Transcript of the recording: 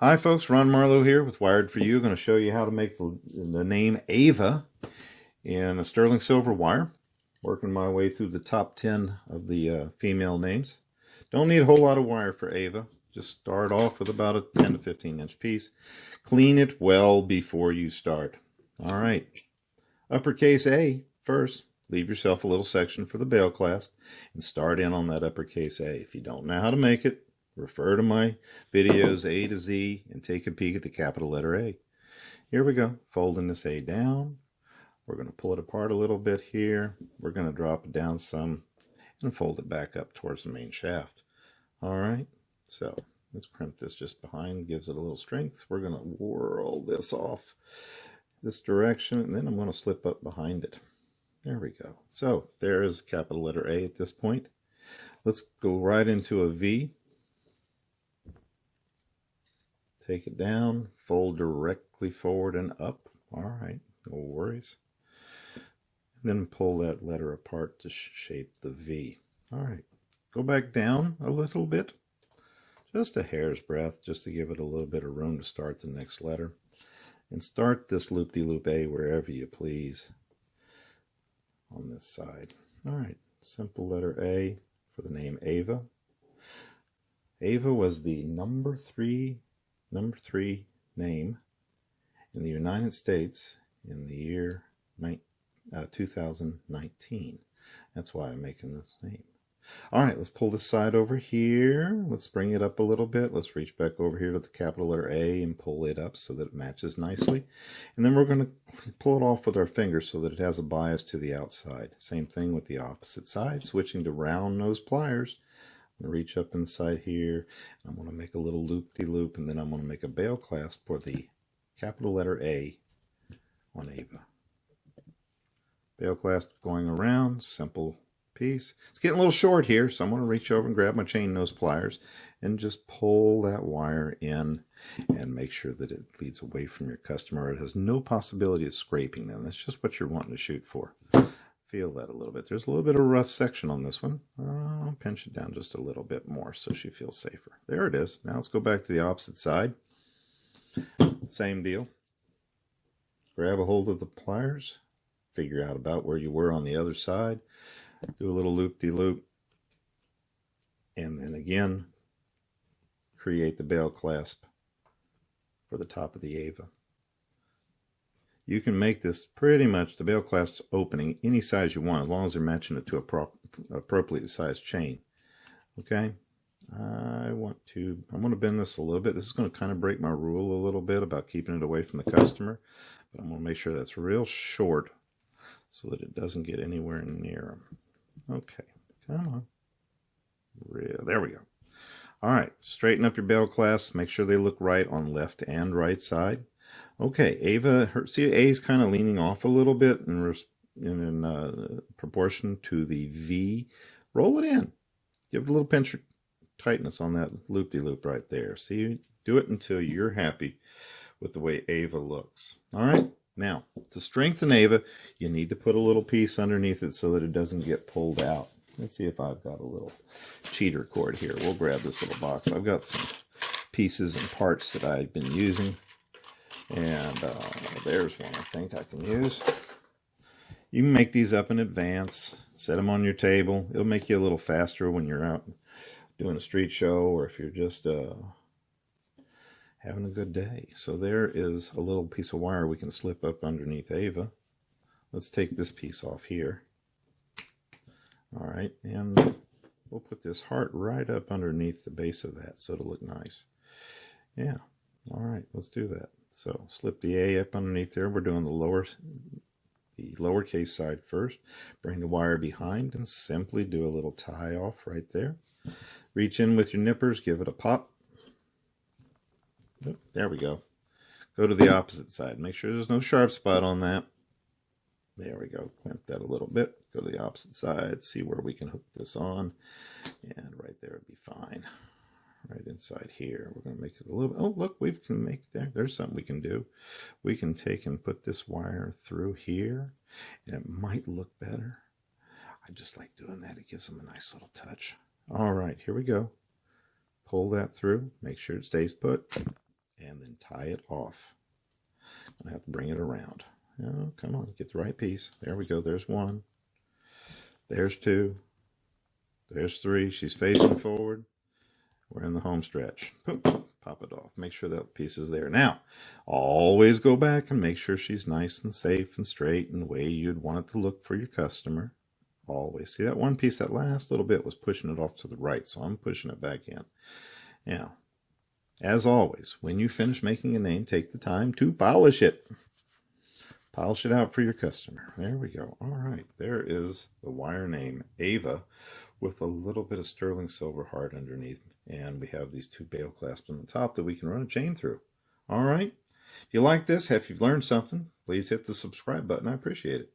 Hi folks, Ron Marlowe here with Wired For You. Going to show you how to make the name Ava in a sterling silver wire. Working my way through the top 10 of the female names. Don't need a whole lot of wire for Ava. Just start off with about a 10 to 15 inch piece. Clean it well before you start. All right, uppercase A first. Leave yourself a little section for the bail clasp and start in on that uppercase A. If you don't know how to make it, refer to my videos A to Z and take a peek at the capital letter A. Here we go, folding this A down. We're going to pull it apart a little bit here. We're going to drop it down some and fold it back up towards the main shaft. All right, so let's crimp this just behind, gives it a little strength. We're going to whirl this off this direction, and then I'm going to slip up behind it. There we go. So there is capital letter A at this point. Let's go right into a V. Take it down, fold directly forward and up. All right, no worries. Then pull that letter apart to shape the V. All right, go back down a little bit, just a hair's breadth, just to give it a little bit of room to start the next letter. And start this loop-de-loop A wherever you please on this side. All right, simple letter A for the name Ava. Ava was the number three name in the United States in the year 2019. That's why I'm making this name. All right, let's pull this side over here. Let's bring it up a little bit. Let's reach back over here to the capital letter A and pull it up so that it matches nicely. And then we're going to pull it off with our fingers so that it has a bias to the outside. Same thing with the opposite side, switching to round nose pliers. I'm going to reach up inside here. I'm going to make a little loop-de-loop, and then I'm going to make a bail clasp for the capital letter A on Ava. Bail clasp going around, simple piece. It's getting a little short here, so I'm going to reach over and grab my chain nose pliers and just pull that wire in and make sure that it leads away from your customer. It has no possibility of scraping them. That's just what you're wanting to shoot for. Feel that a little bit. There's a little bit of a rough section on this one. I'll pinch it down just a little bit more so she feels safer. There it is. Now let's go back to the opposite side. Same deal. Grab a hold of the pliers. Figure out about where you were on the other side. Do a little loop-de-loop. And then again, create the bail clasp for the top of the Ava. You can make this pretty much the bail clasp opening any size you want, as long as they're matching it to a appropriately sized chain. Okay, I'm going to bend this a little bit. This is going to kind of break my rule a little bit about keeping it away from the customer, but I'm going to make sure that's real short so that it doesn't get anywhere near them. Okay, come on. There we go. All right, straighten up your bail clasps. Make sure they look right on left and right side. Okay, Ava, see A is kind of leaning off a little bit in proportion to the V. Roll it in. Give it a little pinch of tightness on that loop-de-loop right there. See, do it until you're happy with the way Ava looks. All right, now, to strengthen Ava, you need to put a little piece underneath it so that it doesn't get pulled out. Let's see if I've got a little cheater cord here. We'll grab this little box. I've got some pieces and parts that I've been using. And there's one I think I can use. You can make these up in advance, set them on your table. It'll make you a little faster when you're out doing a street show or if you're just having a good day. So there is a little piece of wire we can slip up underneath Ava. Let's take this piece off here. All right, and we'll put this heart right up underneath the base of that so it'll look nice. Yeah, all right, let's do that. So slip the A up underneath there. We're doing the lowercase side first. Bring the wire behind and simply do a little tie off right there. Reach in with your nippers, give it a pop. Oh, there we go. Go to the opposite side. Make sure there's no sharp spot on that. There we go. Clamp that a little bit. Go to the opposite side. See where we can hook this on. And right there would be fine. Right inside here. We're going to make it a little bit. Oh, look, we can make there. There's something we can do. We can take and put this wire through here, and it might look better. I just like doing that. It gives them a nice little touch. All right, here we go. Pull that through. Make sure it stays put. and then tie it off. I'm going to have to bring it around. Oh, come on, get the right piece. There we go. There's one. There's two. There's three. She's facing forward. We're in the home stretch. Boom. Pop it off. Make sure that piece is there. Now, always go back and make sure she's nice and safe and straight in the way you'd want it to look for your customer. Always. See that one piece, that last little bit was pushing it off to the right, so I'm pushing it back in. Now, as always, when you finish making a name, take the time to polish it. Polish it out for your customer. There we go. All right, there is the wire name, Ava, with a little bit of sterling silver heart underneath. And we have these two bail clasps on the top that we can run a chain through. All right. If you like this, if you've learned something, please hit the subscribe button. I appreciate it.